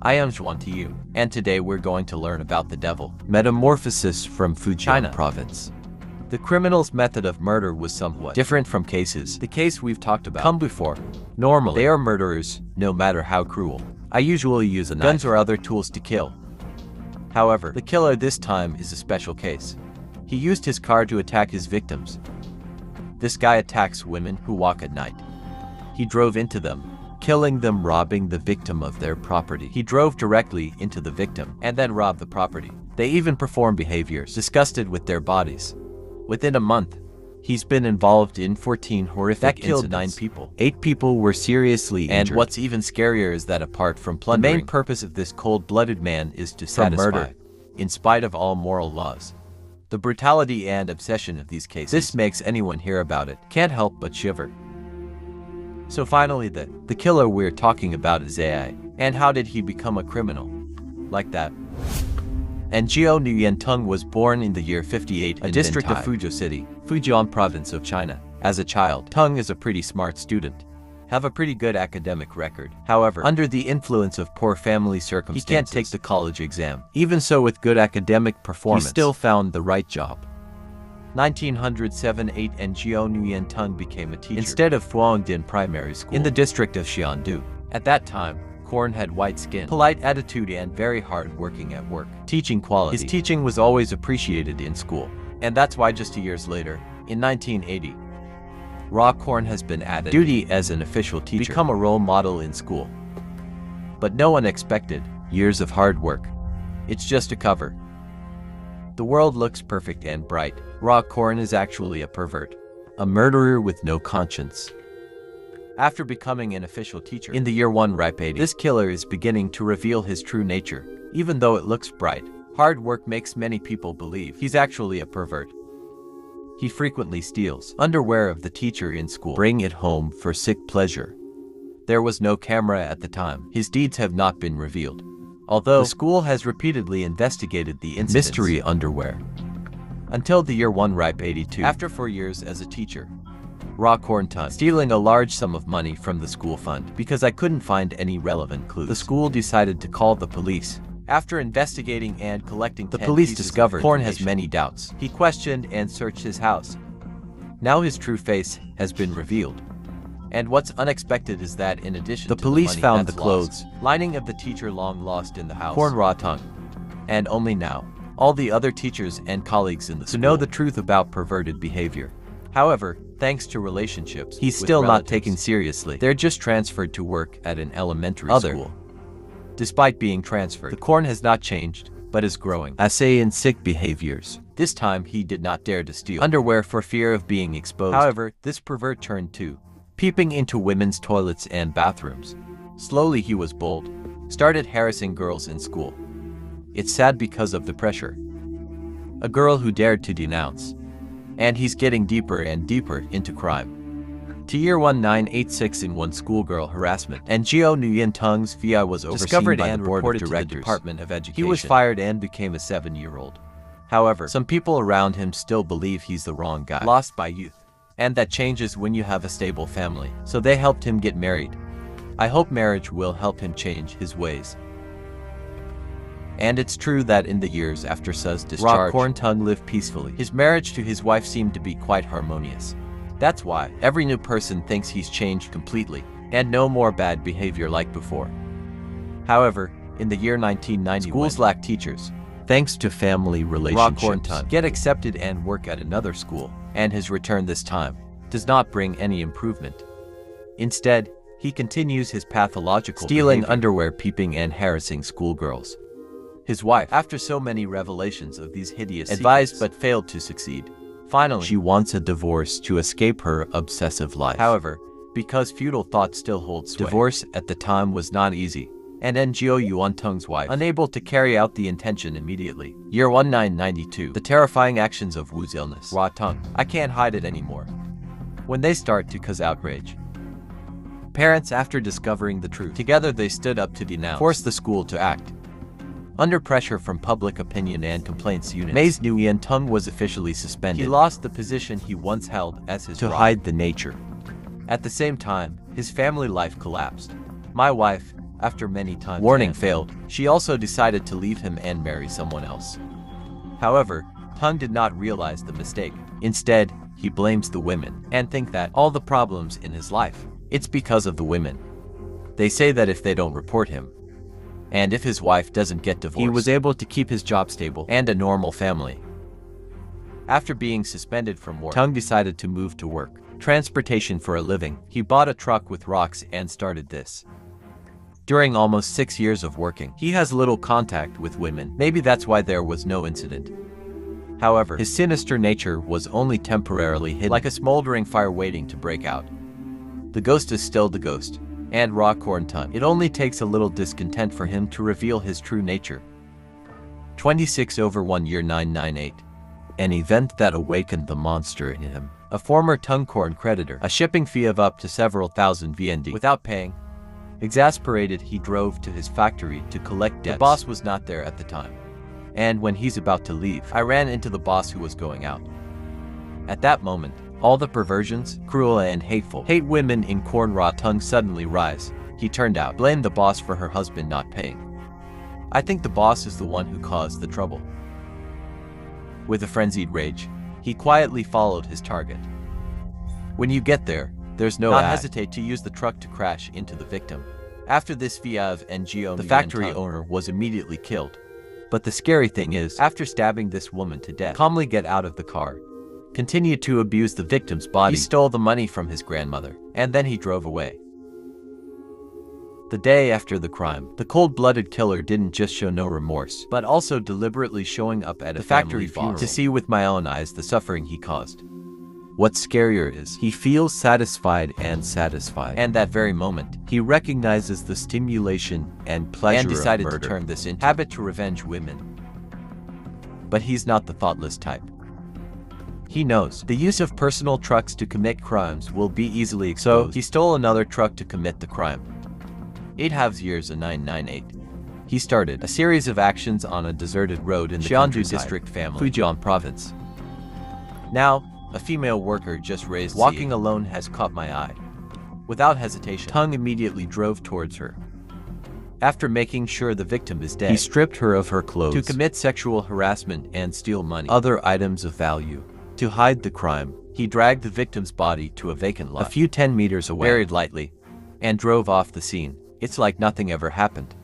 I am Juan to you, and today we're going to learn about the devil. Metamorphosis from Fujian province. The criminal's method of murder was somewhat different from the case we've talked about come before. Normally, they are murderers, no matter how cruel. I usually use a knife, guns or other tools to kill. However, the killer this time is a special case. He used his car to attack his victims. This guy attacks women who walk at night. He drove into them, killing them, robbing the victim of their property. He drove directly into the victim and then robbed the property. They even perform behaviors disgusted with their bodies. Within a month, he's been involved in 14 horrific incidents. That killed 9 people. 8 people were seriously injured. And what's even scarier is that apart from plundering, the main purpose of this cold-blooded man is to satisfy murder, in spite of all moral laws. The brutality and obsession of these cases, this makes anyone hear about it can't help but shiver. So finally, the killer we're talking about is AI. And how did he become a criminal? Like that. And Jiao Nuyantung was born in the year 58 a district of Fuzhou City, Fujian province of China. As a child, Tung is a pretty smart student, have a pretty good academic record. However, under the influence of poor family circumstances, he can't take the college exam. Even so, with good academic performance, he still found the right job. 1907-8 and Jiao Nuyantung became a teacher instead of Fujian Primary School in the district of Xiandu. At that time, Korn had white skin, polite attitude and very hard working at work. Teaching quality. His teaching was always appreciated in school. And that's why just 2 years later, in 1980, Korn has been added duty as an official teacher, become a role model in school. But no one expected years of hard work. It's just a cover. The world looks perfect and bright. Korn is actually a pervert, a murderer with no conscience. After becoming an official teacher in the year 1 ripe 80, this killer is beginning to reveal his true nature. Even though it looks bright, hard work makes many people believe he's actually a pervert. He frequently steals underwear of the teacher in school, bring it home for sick pleasure. There was no camera at the time. His deeds have not been revealed, although the school has repeatedly investigated the incidents. Mystery underwear. Until the year 1 ripe 82, after 4 years as a teacher, Korn stealing a large sum of money from the school fund. Because I couldn't find any relevant clues, the school decided to call the police. After investigating and collecting, the police discovered Korn has many doubts. He questioned and searched his house. Now his true face has been revealed. And what's unexpected is that in addition to the police found the clothes lining of the teacher long lost in the house, Korn Tung. And only now, all the other teachers and colleagues in the school know the truth about perverted behavior. However, thanks to relationships, he's still not taken seriously. They're just transferred to work at an elementary school. Despite being transferred, the Korn has not changed, but is growing. Assay in sick behaviors. This time, he did not dare to steal underwear for fear of being exposed. However, this pervert turned to peeping into women's toilets and bathrooms. Slowly, he was bold, started harassing girls in school. It's sad because of the pressure. A girl who dared to denounce. And he's getting deeper and deeper into crime. To year 1986 in one schoolgirl harassment, and Jiao Nuyantung's VI was overseen by the board of directors. Department of Education. He was fired and became a 7-year-old. However, some people around him still believe he's the wrong guy, lost by youth. And that changes when you have a stable family. So they helped him get married. I hope marriage will help him change his ways. And it's true that in the years after Su's discharge, Korn lived peacefully. His marriage to his wife seemed to be quite harmonious. That's why every new person thinks he's changed completely, and no more bad behavior like before. However, in the year 1991, schools lack teachers. Thanks to family relationships, get accepted and work at another school, and his return this time does not bring any improvement. Instead, he continues his pathological stealing underwear, peeping and harassing schoolgirls. His wife, after so many revelations of these hideous advised but failed to succeed. Finally, she wants a divorce to escape her obsessive life. However, because feudal thought still holds sway, divorce at the time was not easy, and Jiao Yuantung's wife, unable to carry out the intention immediately. Year 1992, the terrifying actions of Wu's illness. I can't hide it anymore. When they start to cause outrage. Parents, after discovering the truth, together they stood up to denounce, force the school to act. Under pressure from public opinion and complaints units, May's Nuyantung was officially suspended. He lost the position he once held as his to hide the nature. At the same time, his family life collapsed. My wife, After many times warning failed, she also decided to leave him and marry someone else. However, Tung did not realize the mistake. Instead, he blames the women and thinks that all the problems in his life, it's because of the women. They say that if they don't report him, and if his wife doesn't get divorced, he was able to keep his job stable and a normal family. After being suspended from work, Tung decided to move to work transportation for a living. He bought a truck with rocks and started this. During almost 6 years of working, he has little contact with women. Maybe that's why there was no incident. However, his sinister nature was only temporarily hidden, like a smoldering fire waiting to break out. The ghost is still the ghost, and raw corn Tung. It only takes a little discontent for him to reveal his true nature. 26/1 year 998. An event that awakened the monster in him. A former Tung corn creditor, a shipping fee of up to several thousand VND without paying. Exasperated, he drove to his factory to collect debts. The boss was not there at the time. And when he's about to leave, I ran into the boss who was going out. At that moment, all the perversions, cruel and hateful, hate women in corn raw Tung suddenly rise. He turned out, blamed the boss for her husband not paying. I think the boss is the one who caused the trouble. With a frenzied rage, he quietly followed his target. When you get there, there's no hesitate to use the truck to crash into the victim. After this Viav and Geo, the factory owner was immediately killed. But the scary thing is, after stabbing this woman to death, calmly get out of the car, continued to abuse the victim's body. He stole the money from his grandmother, and then he drove away. The day after the crime, the cold-blooded killer didn't just show no remorse, but also deliberately showing up at a factory funeral to see with my own eyes the suffering he caused. What's scarier is, he feels satisfied, and that very moment, he recognizes the stimulation and pleasure and decided of murder. To turn this into habit to revenge women. But he's not the thoughtless type. He knows the use of personal trucks to commit crimes will be easily exposed. So he stole another truck to commit the crime. 8 years and 998. He started a series of actions on a deserted road in the Xiandu district family, Fujian province. Now, a female worker just raised walking alone has caught my eye. Without hesitation, Tung immediately drove towards her. After making sure the victim is dead, he stripped her of her clothes to commit sexual harassment and steal money, other items of value. To hide the crime, he dragged the victim's body to a vacant lot a few 10 meters away, buried lightly, and drove off the scene. It's like nothing ever happened.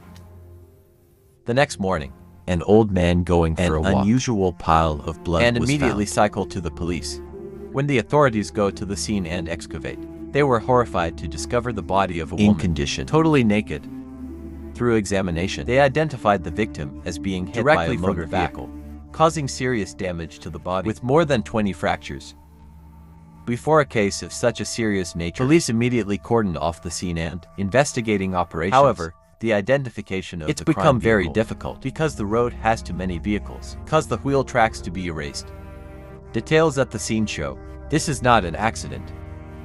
The next morning, an old man going for a walk, an unusual pile of blood and was immediately cycled to the police. When the authorities go to the scene and excavate, they were horrified to discover the body of a woman in condition, totally naked. Through examination, they identified the victim as being hit directly by a motor vehicle, causing serious damage to the body with more than 20 fractures. Before a case of such a serious nature, police immediately cordoned off the scene and investigating operations. However, the identification of the crime become very difficult because the road has too many vehicles, cause the wheel tracks to be erased. Details at the scene show, this is not an accident.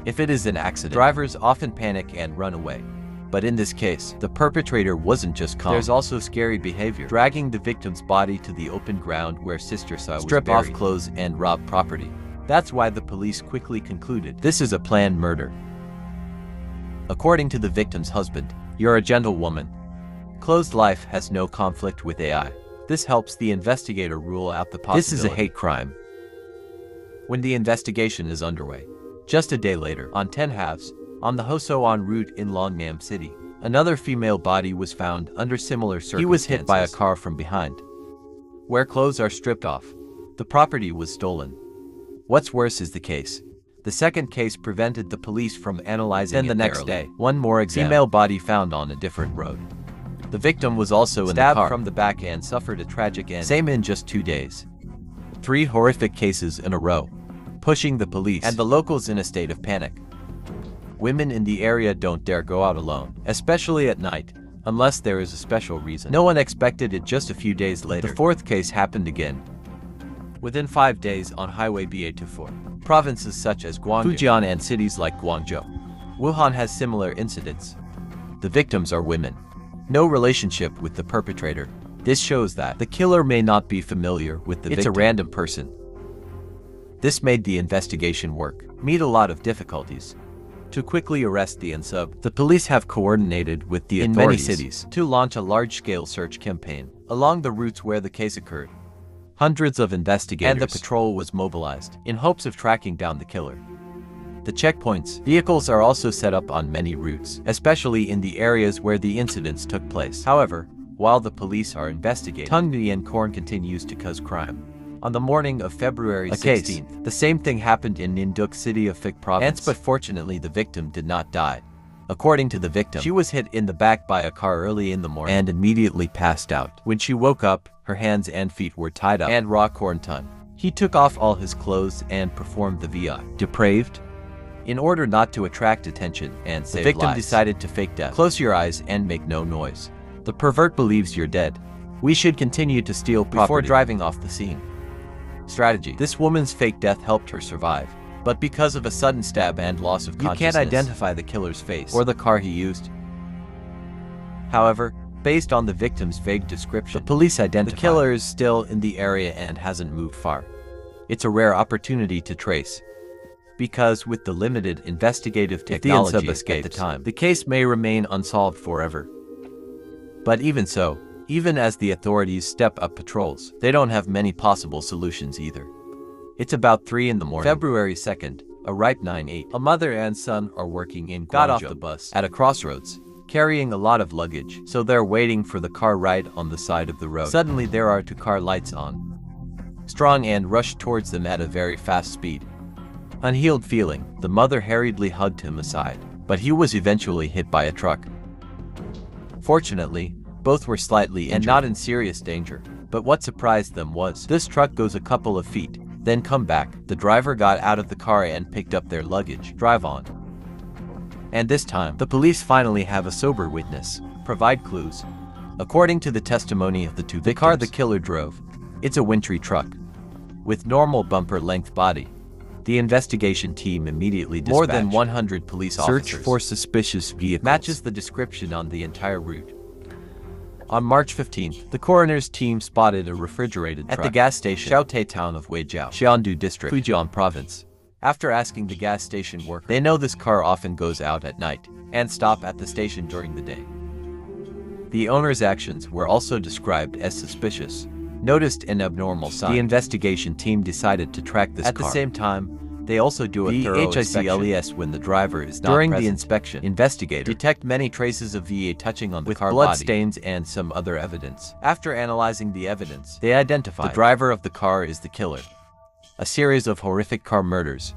If it is an accident, drivers often panic and run away. But in this case, the perpetrator wasn't just calm. There's also scary behavior, dragging the victim's body to the open ground where Sister Sa was buried, strip off clothes and rob property. That's why the police quickly concluded this is a planned murder. According to the victim's husband, you're a gentle woman. Closed life has no conflict with AI. This helps the investigator rule out the possibility. This is a hate crime. When the investigation is underway, just a day later, on 10/2, on the Hosoan route in Longnam City, another female body was found under similar circumstances. He was hit by a car from behind. Where clothes are stripped off, the property was stolen. What's worse is the case. The second case prevented the police from analyzing it. Then the next day, one more female body found on a different road. The victim was also in the car from the back and suffered a tragic end. Same in just 2 days. 3 horrific cases in a row, pushing the police and the locals in a state of panic. Women in the area don't dare go out alone, especially at night, unless there is a special reason. No one expected it just a few days later. The 4th case happened again. Within 5 days on Highway BA24, provinces such as Guangdong, Fujian and cities like Guangzhou, Wuhan has similar incidents. The victims are women. No relationship with the perpetrator. This shows that the killer may not be familiar with the victim. It's a random person. This made the investigation work, meet a lot of difficulties. To quickly arrest the unsub, the police have coordinated with the authorities in many cities to launch a large-scale search campaign along the routes where the case occurred. Hundreds of investigators and the patrol was mobilized in hopes of tracking down the killer. The checkpoints, vehicles are also set up on many routes, especially in the areas where the incidents took place. However, while the police are investigating, Tung and Korn continues to cause crime. On the morning of February 16th, the same thing happened in Ninduk City of Phik Province, but fortunately the victim did not die. According to the victim, she was hit in the back by a car early in the morning and immediately passed out. When she woke up, her hands and feet were tied up and raw Korn Tun. He took off all his clothes and performed the VI. Depraved? In order not to attract attention and save lives, the victim decided to fake death. Close your eyes and make no noise. The pervert believes you're dead. We should continue to steal property before driving off the scene. Strategy. This woman's fake death helped her survive, but because of a sudden stab and loss of consciousness, you can't identify the killer's face or the car he used. However, based on the victim's vague description, the police identify the killer is still in the area and hasn't moved far. It's a rare opportunity to trace, because with the limited investigative technology at the time, the case may remain unsolved forever. But even so, even as the authorities step up patrols, they don't have many possible solutions either. It's about 3 in the morning, February 2nd, a ripe 9/8. A mother and son are working in Guangzhou, got off the bus at a crossroads, carrying a lot of luggage, so they're waiting for the car right on the side of the road. Suddenly there are 2 car lights on, strong, and rushed towards them at a very fast speed. Unhealed feeling, the mother hurriedly hugged him aside, but he was eventually hit by a truck. Fortunately, both were slightly injured and not in serious danger, but what surprised them was this truck goes a couple of feet, then come back. The driver got out of the car and picked up their luggage. Drive on. And this time, the police finally have a sober witness. Provide clues. According to the testimony of the 2 victims, the car the killer drove, it's a wintry truck with normal bumper-length body. The investigation team immediately dispatched more than 100 police officers. Search for suspicious vehicles matches the description on the entire route. On March 15th, the coroner's team spotted a refrigerated truck at the gas station Xiaotai town of Weijiao, Xiandu district, Fujian province. After asking the gas station worker, they know this car often goes out at night and stop at the station during the day. The owner's actions were also described as suspicious. Noticed an abnormal sign. The investigation team decided to track this car. At the same time, they also do a thorough inspection when the driver is not present. During the inspection, investigators detect many traces of VA touching on the car blood stains and some other evidence. After analyzing the evidence, they identify the driver of the car is the killer. A series of horrific car murders.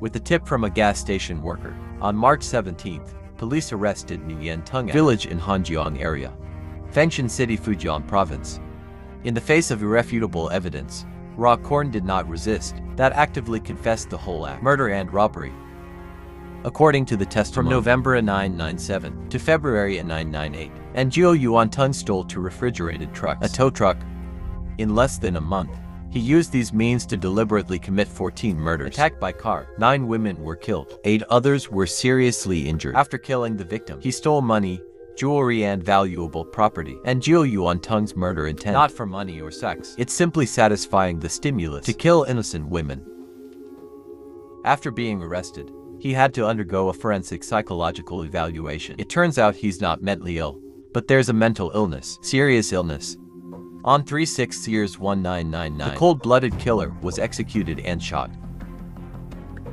With a tip from a gas station worker, on March 17th, police arrested Nian Tung village in Hanjiang area, Fengshan City, Fujian province. In the face of irrefutable evidence, Ra Korn did not resist, that actively confessed the whole act, murder and robbery. According to the testimony, from November 997 to February 998, and Jiu Yuan Tung stole 2 refrigerated trucks, a tow truck. In less than a month, he used these means to deliberately commit 14 murders. Attacked by car, 9 women were killed, 8 others were seriously injured. After killing the victim, he stole money, jewelry and valuable property, and Jiu Yuan Tung's murder intent not for money or sex. It's simply satisfying the stimulus to kill innocent women. After being arrested, he had to undergo a forensic psychological evaluation. It turns out he's not mentally ill, but there's a mental illness, serious illness. On 3/6/1999, the cold-blooded killer was executed and shot.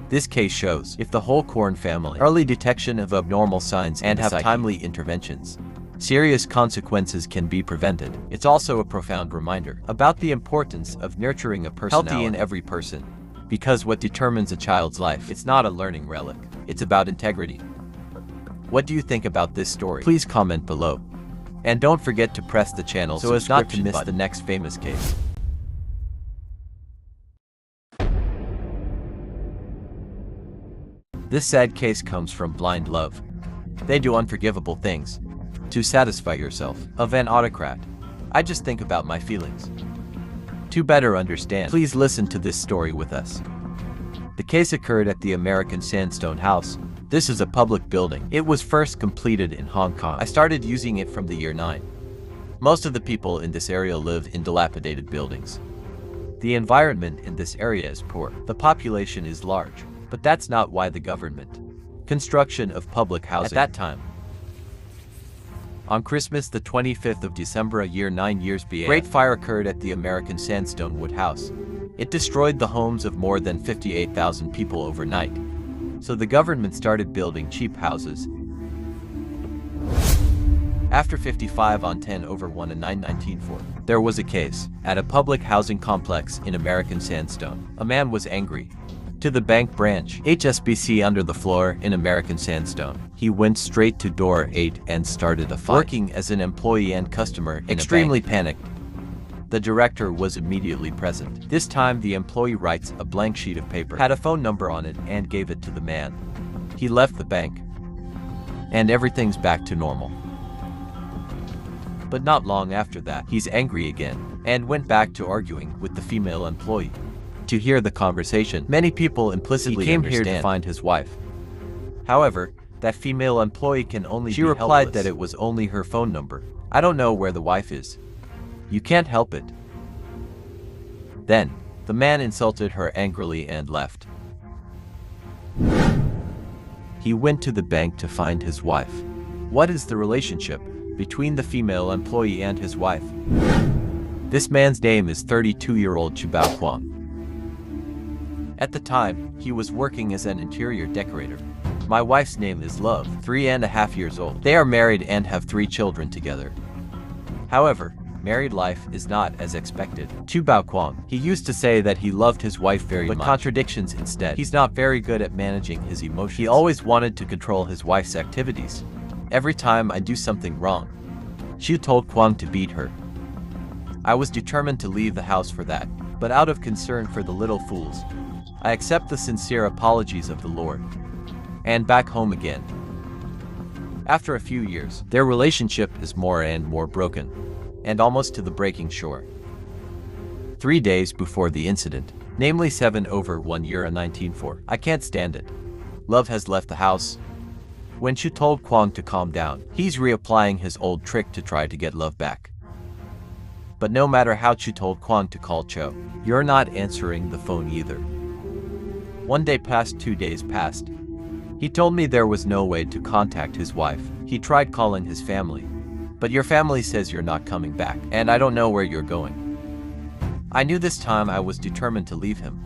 This case shows, if the whole Korn family, early detection of abnormal signs and have timely interventions, serious consequences can be prevented. It's also a profound reminder about the importance of nurturing a personality healthy in every person. Because what determines a child's life, it's not a learning relic, it's about integrity. What do you think about this story? Please comment below. And don't forget to press the channel so as not to miss the next famous case. This sad case comes from blind love. They do unforgivable things to satisfy yourself. Of an autocrat. I just think about my feelings. To better understand, please listen to this story with us. The case occurred at the American Sandstone House. This is a public building. It was first completed in Hong Kong. I started using it from the year 9. Most of the people in this area live in dilapidated buildings. The environment in this area is poor. The population is large. But that's not why the government. Construction of public housing. At that time, on Christmas the 25th of December a year 9 years BA, great fire occurred at the American Sandstone Wood House. It destroyed the homes of more than 58,000 people overnight. So the government started building cheap houses. After 55 on 10/1 in 1904, there was a case at a public housing complex in American Sandstone. A man was angry. To the bank branch, HSBC under the floor in American Sandstone. He went straight to door 8 and started a fight. Working as an employee and customer, extremely panicked. The director was immediately present. This time the employee writes a blank sheet of paper, had a phone number on it, and gave it to the man. He left the bank, and everything's back to normal. But not long after that, he's angry again, and went back to arguing with the female employee. To hear the conversation, many people implicitly He came understand here to find his wife. However, that female employee can only be replied helpless. That it was only her phone number. I don't know where the wife is. You can't help it. Then, the man insulted her angrily and left. He went to the bank to find his wife. What is the relationship between the female employee and his wife? This man's name is 32-year-old Chubao Kwang. At the time, he was working as an interior decorator. My wife's name is Love, 3.5 years old. They are married and have 3 children together. However, married life is not as expected. Chubao Kwang, he used to say that he loved his wife very much. But contradictions instead. He's not very good at managing his emotions. He always wanted to control his wife's activities. Every time I do something wrong, she told Kwang to beat her. I was determined to leave the house for that, but out of concern for the little fools, I accept the sincere apologies of the Lord, and back home again. After a few years, their relationship is more and more broken, and almost to the breaking shore. 3 days before the incident, namely 7/1 year in 1904, I can't stand it. Love has left the house. When she told Kwang to calm down, he's reapplying his old trick to try to get Love back. But no matter how Chu told Kwang to call Cho, you're not answering the phone either. 1 day passed, 2 days passed. He told me there was no way to contact his wife. He tried calling his family. But your family says you're not coming back, and I don't know where you're going. I knew this time I was determined to leave him.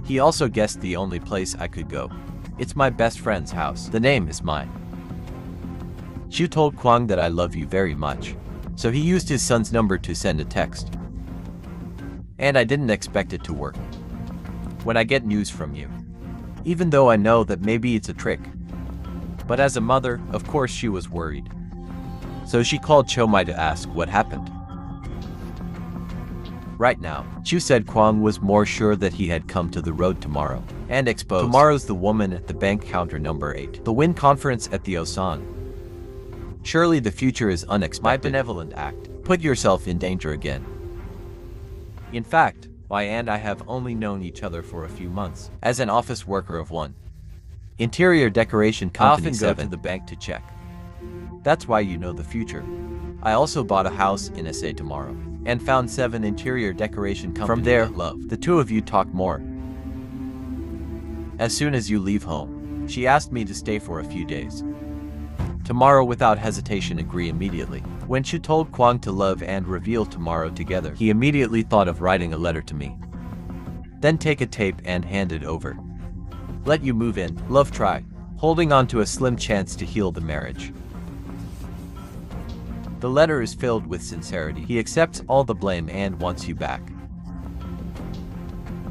He also guessed the only place I could go. It's my best friend's house. The name is mine. Chu told Kwang that I love you very much. So he used his son's number to send a text. And I didn't expect it to work. When I get news from you, even though I know that maybe it's a trick. But as a mother, of course she was worried. So she called Cho Mai to ask what happened. Right now, Chu said Kwang was more sure that he had come to the road tomorrow, and exposed. Tomorrow's the woman at the bank counter number 8. The Win conference at the Osan. Surely the future is unexpected. My benevolent act. Put yourself in danger again. In fact, Wai and I have only known each other for a few months, as an office worker of one interior decoration company. I often go to the bank to check. That's why you know the future. I also bought a house in SA tomorrow, and found 7 interior decoration companies. From there, Love, the 2 of you talk more. As soon as you leave home, she asked me to stay for a few days. Tomorrow without hesitation agree immediately. When she told Kwang to love and reveal tomorrow together, he immediately thought of writing a letter to me. Then take a tape and hand it over. Let you move in, Love try, holding on to a slim chance to heal the marriage. The letter is filled with sincerity. He accepts all the blame and wants you back.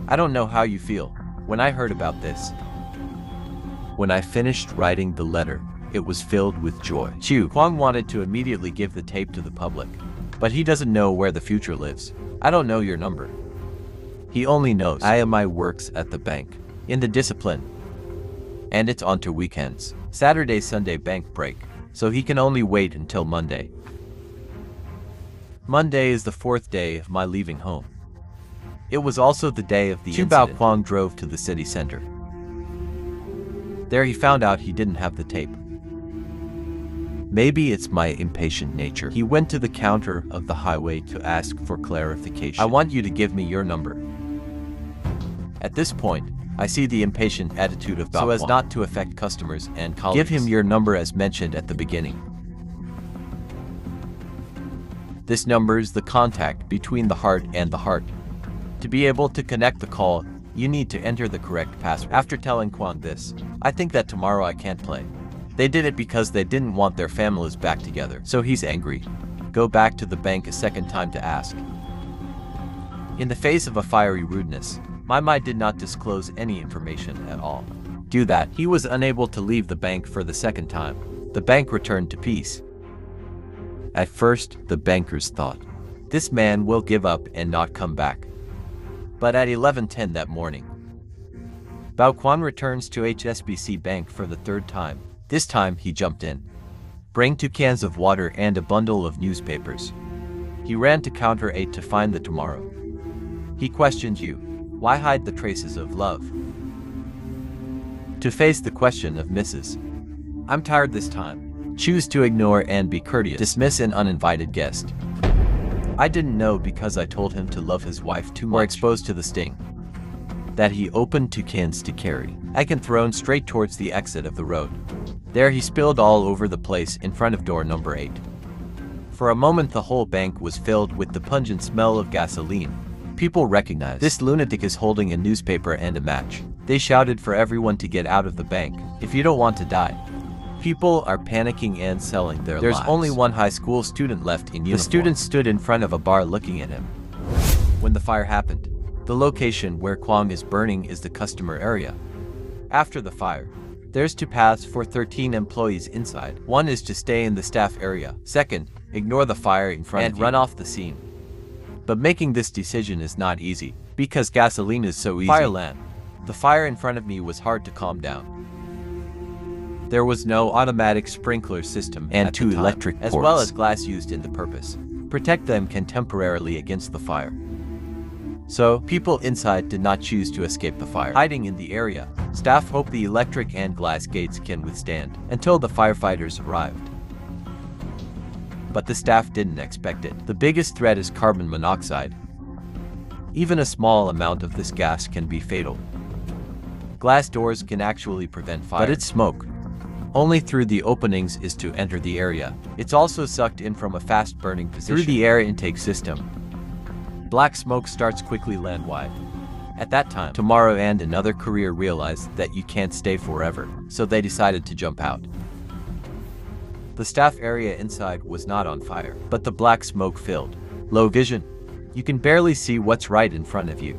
I don't know how you feel when I heard about this. When I finished writing the letter, it was filled with joy. Kwang wanted to immediately give the tape to the public, but he doesn't know where the future lives. I don't know your number. He only knows I am my works at the bank, in the discipline. And it's on to weekends. Saturday, Sunday bank break, so he can only wait until Monday. Monday is the 4th day of my leaving home. It was also the day of the incident. Kwang drove to the city center. There he found out he didn't have the tape. Maybe it's my impatient nature. He went to the counter of the highway to ask for clarification. I want you to give me your number. At this point, I see the impatient attitude of Bao so as not to affect customers and colleagues. Give him your number as mentioned at the beginning. This number is the contact between the heart and the heart. To be able to connect the call, you need to enter the correct password. After telling Quan this, I think that tomorrow I can't play. They did it because they didn't want their families back together. So he's angry. Go back to the bank a second time to ask. In the face of a fiery rudeness, Mai did not disclose any information at all. Due to that, he was unable to leave the bank for the second time. The bank returned to peace. At first, the bankers thought, this man will give up and not come back. But at 11:10 that morning, Bao Quan returns to HSBC Bank for the third time. This time, he jumped in. Bring 2 cans of water and a bundle of newspapers. He ran to counter 8 to find the tomorrow. He questioned you. Why hide the traces of love? To face the question of Mrs. I'm tired this time. Choose to ignore and be courteous. Dismiss an uninvited guest. I didn't know because I told him to love his wife too much. Or exposed to the sting. That he opened 2 cans to carry. I can thrown straight towards the exit of the road. There he spilled all over the place in front of door number 8. For a moment the whole bank was filled with the pungent smell of gasoline. People recognized this lunatic is holding a newspaper and a match. They shouted for everyone to get out of the bank, if you don't want to die. People are panicking and selling their lives. There's only one high school student left in uniform. The student stood in front of a bar looking at him. When the fire happened, the location where Kwang is burning is the customer area. After the fire, there's 2 paths for 13 employees inside. One is to stay in the staff area. Second, ignore the fire in front of you and run off the scene. But making this decision is not easy, because gasoline is so easy. Fireland. The fire in front of me was hard to calm down. There was no automatic sprinkler system and 2 electric ports, as well as glass used in the purpose. Protect them can temporarily against the fire. So, people inside did not choose to escape the fire. Hiding in the area, staff hope the electric and glass gates can withstand until the firefighters arrived. But the staff didn't expect it. The biggest threat is carbon monoxide. Even a small amount of this gas can be fatal. Glass doors can actually prevent fire, but it's smoke. Only through the openings is to enter the area. It's also sucked in from a fast-burning position through the air intake system. Black smoke starts quickly land-wide. At that time, Tomorrow and another courier realized that you can't stay forever, so they decided to jump out. The staff area inside was not on fire, but the black smoke filled. Low vision. You can barely see what's right in front of you.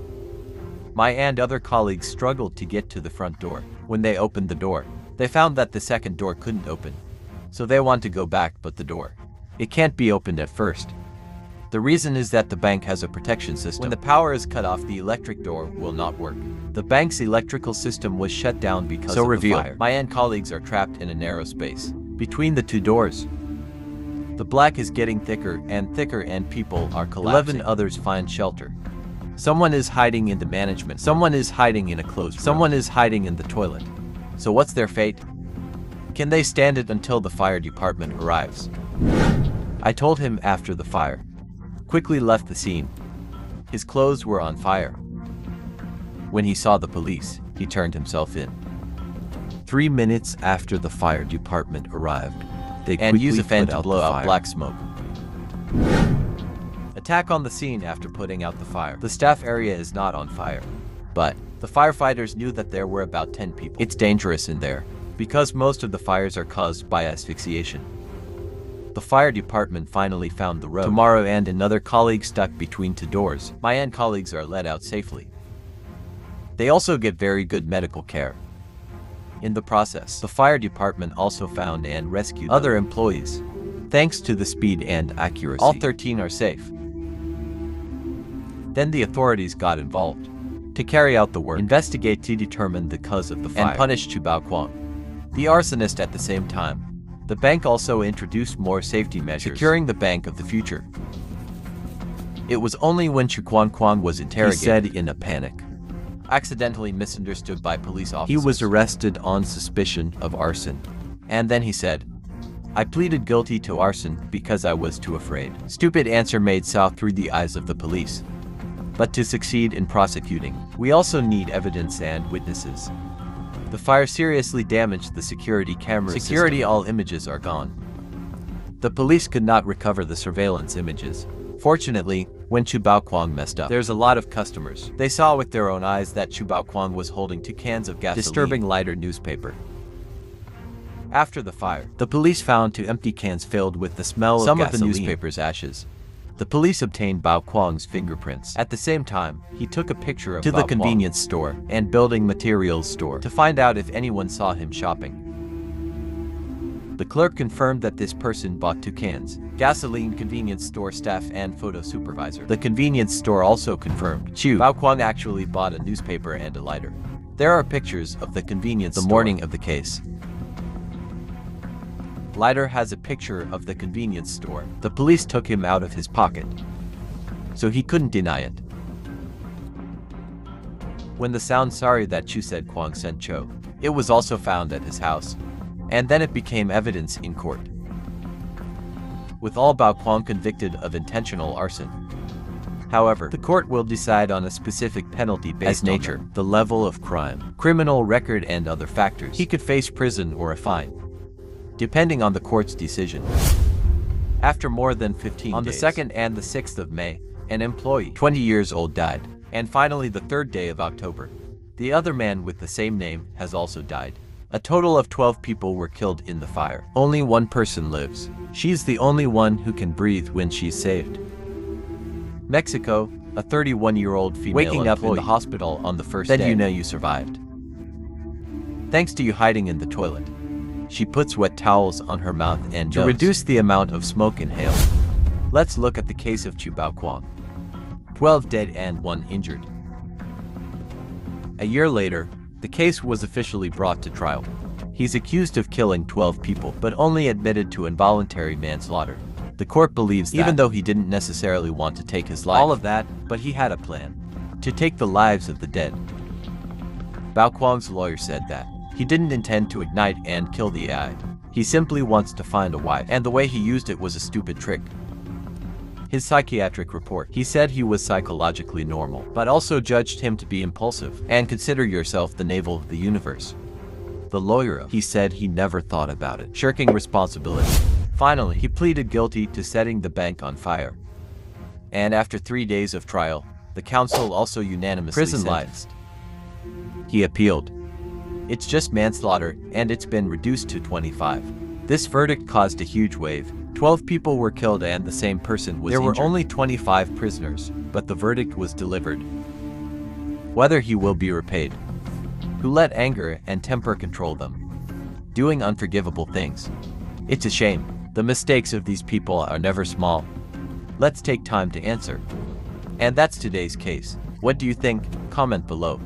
My and other colleagues struggled to get to the front door. When they opened the door, they found that the second door couldn't open. So they want to go back, but the door, it can't be opened at first. The reason is that the bank has a protection system. When the power is cut off, the electric door will not work. The bank's electrical system was shut down because of the fire. My and colleagues are trapped in a narrow space between the 2 doors. The black is getting thicker and people are collapsing. 11 others find shelter. Someone is hiding in the management. Someone is hiding in a closed room. Someone is hiding in the toilet. So what's their fate? Can they stand it until the fire department arrives? I told him after the fire. Quickly left the scene. His clothes were on fire. When he saw the police, he turned himself in. 3 minutes after the fire department arrived, they quickly use a fan to blow out black smoke. Attack on the scene after putting out the fire. The staff area is not on fire, but the firefighters knew that there were about 10 people. It's dangerous in there, because most of the fires are caused by asphyxiation. The fire department finally found the road. Tomorrow and another colleague stuck between 2 doors. My and colleagues are let out safely. They also get very good medical care. In the process, the fire department also found and rescued other employees. Thanks to the speed and accuracy, all 13 are safe. Then the authorities got involved to carry out the work, investigate to determine the cause of the fire, and punish Chu Bao Kwang, the arsonist. At the same time, the bank also introduced more safety measures, securing the bank of the future. It was only when Chu Kwang was interrogated, he said in a panic, accidentally misunderstood by police officers. He was arrested on suspicion of arson. And then he said, I pleaded guilty to arson because I was too afraid. Stupid answer made sound through the eyes of the police. But to succeed in prosecuting, we also need evidence and witnesses. The fire seriously damaged the security camera system. All images are gone. The police could not recover the surveillance images. Fortunately, when Chu Baoquang messed up, there's a lot of customers. They saw with their own eyes that Chu Baoquang was holding 2 cans of gasoline, disturbing lighter newspaper. After the fire, the police found 2 empty cans filled with the smell of gasoline. Some of the newspaper's ashes. The police obtained Bao Quang's fingerprints. At the same time, he took a picture of the convenience store and building materials store to find out if anyone saw him shopping. The clerk confirmed that this person bought 2 cans, gasoline. Convenience store staff and photo supervisor. The convenience store also confirmed Chu Baoquang actually bought a newspaper and a lighter. There are pictures of the convenience store. The morning of the case. Lighter has a picture of the convenience store. The police took him out of his pocket, so he couldn't deny it. When the sound sorry that Chu said Quang sent Cho, it was also found at his house, and then it became evidence in court. With all Bao Quang convicted of intentional arson. However, the court will decide on a specific penalty based on nature, the level of crime, criminal record and other factors. He could face prison or a fine, depending on the court's decision. After more than 15 days, on the 2nd and the 6th of May, an employee, 20 years old, died. And finally, the 3rd day of October, the other man with the same name has also died. A total of 12 people were killed in the fire. Only 1 person lives. She's the only one who can breathe when she's saved. Mexico, a 31-year-old female waking up in the hospital on the first day. Then you know you survived. Thanks to you hiding in the toilet. She puts wet towels on her mouth and to reduce the amount of smoke inhaled. Let's look at the case of Chu Baoquang. 12 dead and 1 injured. A year later, the case was officially brought to trial. He's accused of killing 12 people, but only admitted to involuntary manslaughter. The court believes that, even though he didn't necessarily want to take his life, all of that, but he had a plan to take the lives of the dead. Baoquang's lawyer said that he didn't intend to ignite and kill the AI. He simply wants to find a wife, and the way he used it was a stupid trick. His psychiatric report, he said he was psychologically normal, but also judged him to be impulsive, and consider yourself the navel of the universe. The lawyer, he said he never thought about it, shirking responsibility. Finally, he pleaded guilty to setting the bank on fire. And after 3 days of trial, the council also unanimously sentenced. He appealed. It's just manslaughter, and it's been reduced to 25. This verdict caused a huge wave. 12 people were killed and the same person was injured. There were only 25 prisoners, but the verdict was delivered. Whether he will be repaid. Who let anger and temper control them, doing unforgivable things. It's a shame. The mistakes of these people are never small. Let's take time to answer. And that's today's case. What do you think? Comment below.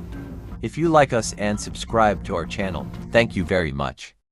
If you like us and subscribe to our channel, thank you very much.